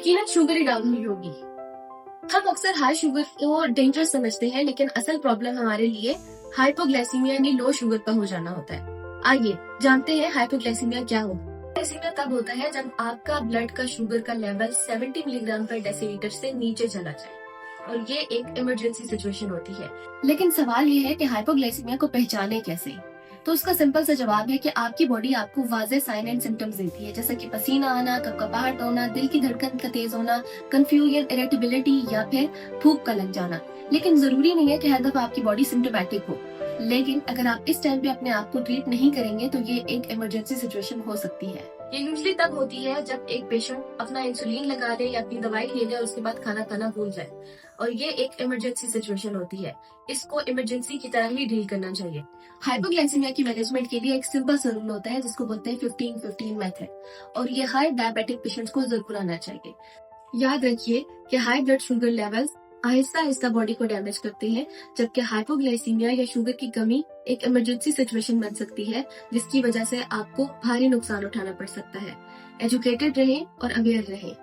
यकीनन शुगर ही डाउन हुई होगी। हम अक्सर हाई शुगर को डेंजरस समझते हैं, लेकिन असल प्रॉब्लम हमारे लिए हाइपोग्लाइसीमिया यानी लो शुगर का हो जाना होता है। आइए जानते हैं हाइपोग्लाइसीमिया क्या होता है। हाइपोग्लाइसीमिया तब होता है जब आपका ब्लड का शुगर का लेवल 70 मिलीग्राम पर डेसीलीटर से नीचे चला जाए, और ये एक इमरजेंसी सिचुएशन होती है। लेकिन सवाल ये है कि हाइपोग्लाइसीमिया को पहचाने कैसे। तो उसका सिंपल सा जवाब है कि आपकी बॉडी आपको वाज़ेह साइन एंड सिम्टम्स देती है, जैसे कि पसीना आना, कपकपाहट होना, दिल की धड़कन का तेज होना, कंफ्यूजन, इरिटेबिलिटी या फिर भूख का लग जाना। लेकिन जरूरी नहीं है कि हर दफा आपकी बॉडी सिम्टोमेटिक हो। लेकिन अगर आप इस टाइम पे अपने आप को ट्रीट नहीं करेंगे तो ये एक इमरजेंसी सिचुएशन हो सकती है। ये यूजुअली तब होती है जब एक पेशेंट अपना इंसुलिन लगा ले या अपनी दवाई ले ले और उसके बाद खाना खाना भूल जाए, और ये एक इमरजेंसी सिचुएशन होती है। इसको इमरजेंसी की तरह ही डील करना चाहिए। हाइपोग्लाइसीमिया की मैनेजमेंट के लिए एक सिंपल सा रूल होता है जिसको बोलते हैं 15-15 मेथड, और ये हर डायबिटिक पेशेंट्स को जरूर आना चाहिए। याद रखिए कि high blood sugar levels Aahista Aahista body को डैमेज करते हैं, जबकि हाइपोग्लाइसीमिया या शुगर की कमी एक इमरजेंसी सिचुएशन बन सकती है, जिसकी वजह से आपको भारी नुकसान उठाना पड़ सकता है। एजुकेटेड रहें और अवेयर रहें।